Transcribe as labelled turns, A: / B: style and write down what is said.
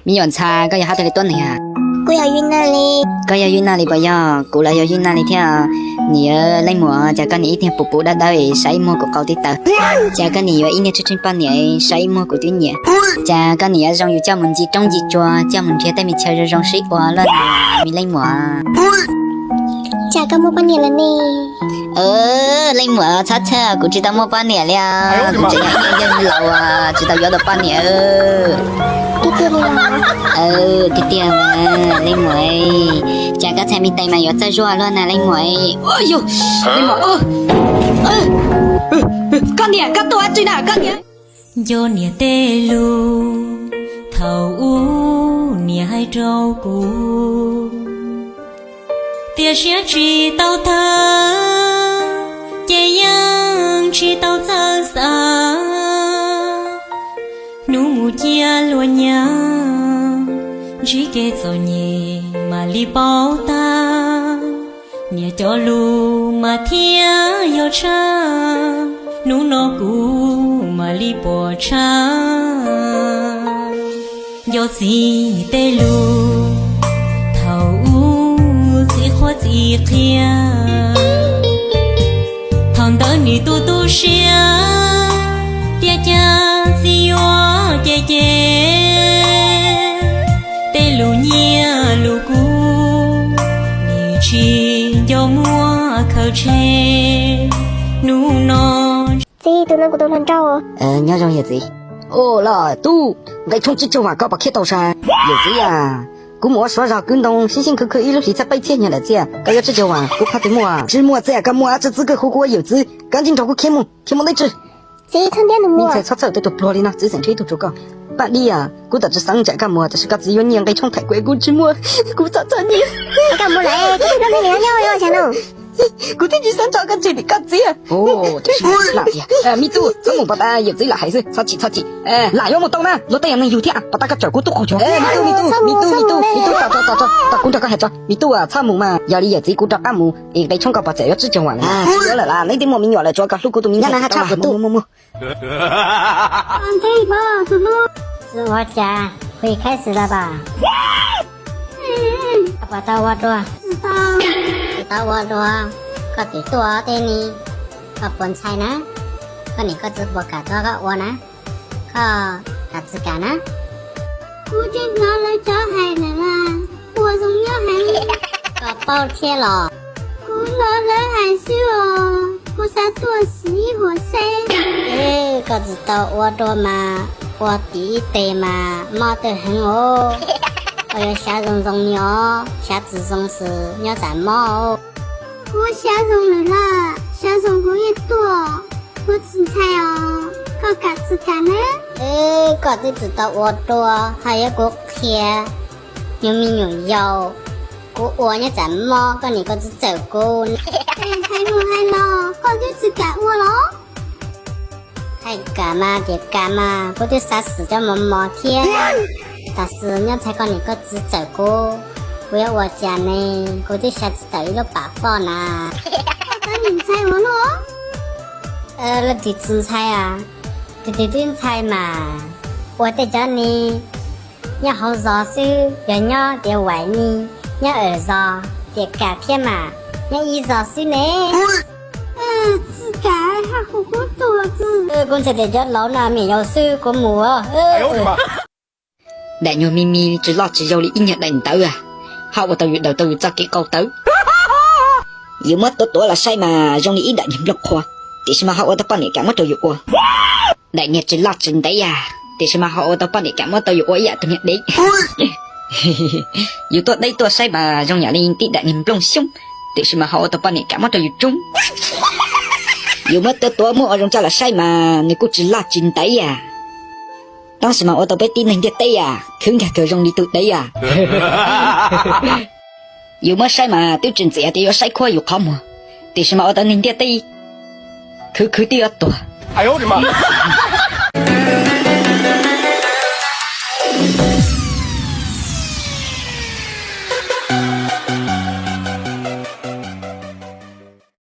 A: 米远茶，个要好得的多呢啊！
B: 我要云南的，
A: 个要云南的不要，过来要云南的听啊！你来么？这个你一天补补的到位，晒么个高的到。这个你要一年出去半年，晒么个对年。这个你要让有家门子种子抓，家门贴带米吃着让水挖了，米来么？
B: 这个么半年了呢？
A: 来么？擦擦，我知道么半年了，我这样一年老啊，知道要到半年
B: 弟弟你了？
A: 弟弟嘛，来么？这个菜米带嘛要再热了呢，来么？哎呦，来么？干点，干多追哪，干点。
C: 有你的路，头屋你还照顾，爹下知道他，爹样知道沧桑，努木家罗娘，只给做你马里包大，你的路马天要长。努诺古马里波长，有自己的路，头自活自天，躺到你多多想，爹家自由爹爹，的路年路古，你去要摸口吃，努诺。
B: chị tụi nó của tôi lần trâu à?
A: Nhớ rồi gì? Là tu, cái thông chí châu à có bạc khét tàu sa, gì à? Cú mua xóa ra cứng đông, xin khứ ý lúc thì chắc bay chết nhà là gì à? Cái chí châu à, cú phát tới mua à, chỉ mua gì à? Cái mua chỉ cái hồ của yêu chứ, cái chính trong cú kiếm mua đấy chứ.
B: Chị thân điên mua.
A: Mình sẽ sắp tới tụt lò đi nào, chỉ sản chế tụt cả. Bạn đi à, cú đặt cho sáng chạy cái mua, chỉ cái gì nhân cái trong thái quế cú chỉ mua, cú chắc chắn đi.
B: Cái mua lại, cái đó này nhau nhau chả đâu.
A: Cô thích đi sang cho cái gì để cắt gì à? Thế là làm gì à? Mi tu, sao một bà yêu gì là hay gì? Sao chị? Lại vô một tông nè, nó tay em này yêu thiệt, bà ta cắt chở cô tu không cho. Mi tu, ta cũng cho cái hết cho. Mi tu à, sao mù mà, giờ đi giờ gì cũng cho ăn mù, để đây trong cái bà trẻ chứ chẳng hoàn. Nhớ là lấy đi mua mình nhỏ lại cho các lúc cô tu mình. Nhà này chắc của tu.
B: Anh thấy ba, tụi nó.
D: 是我家可以开始了吧？我到我多，到我多，ก็ติดตัวเตนี่ก็ปนใช่นะก็นี่ก็จะบวกกับตัวก็อ้วนนะก็กัดสกันนะ
B: Cô trên nó lấy cho hay là cô dùng nhớ hay
D: ก็เป้าเที่ยหรอ
B: cô nó lấy hay siêu cô sa tua xí hồ xe
D: ก็จะตัวอ้วนตัวมาอ้วนตีเตมาหม้อเตหังโอ我要下种种鸟，下子种是鸟在猫。
B: 我下种了，下种过一多，我只菜哦，搞嘎子干呢？
D: ก็ได้知道我多，还有个天，有没有腰？我我鸟在猫，个你个只走过。
B: 还咯，搞就是干我咯。
D: 还干嘛？别干嘛？我就杀死叫毛毛天。但是你才讲你个只走过，不要我家呢，我就下次到一个白饭呐。
B: 那你猜我咯？
D: 那地真菜啊，地菜嘛，我在家呢，你好热水，人家在外面，你二热，在改天嘛，你一热水呢。
B: 自改还好过多子。
D: 公司在家老那没有水过母哦。
E: 哎呦我的妈！
A: Đại nhiều mimi chỉ lo chỉ dâu đi in nhật đánh tới à, họ vào tàu đầu tàu cho cái câu tới, yêu mất tối là sai mà dòng đi đại nhiều lộc khoa, thì xem mà họ vào tàu này cả mất tàu qua, đại nhật chỉ lo chừng đấy à, thì xem mà họ vào tàu này cả mất tàu qua vậy tụi nhật đấy, yêu tối đây tối sai mà dòng nhà đi tí đại nhiều lông xung, thì xem mà họ vào tàu này cả mất tàu trung, yêu mất tối mua ở dòng cha là sai mà người cô chỉ lo chừng đấy à. Đó là mà ô tô bé tin hình tiết tây à, khứng cả cờ rong đi tụt đấy à. Dù mà sai mà tiêu chuẩn dễ thì có sai khoa dù không à. Thì mà ô tô hình tiết tây, cứ tiêu tòa.
E: 哎呦我的妈！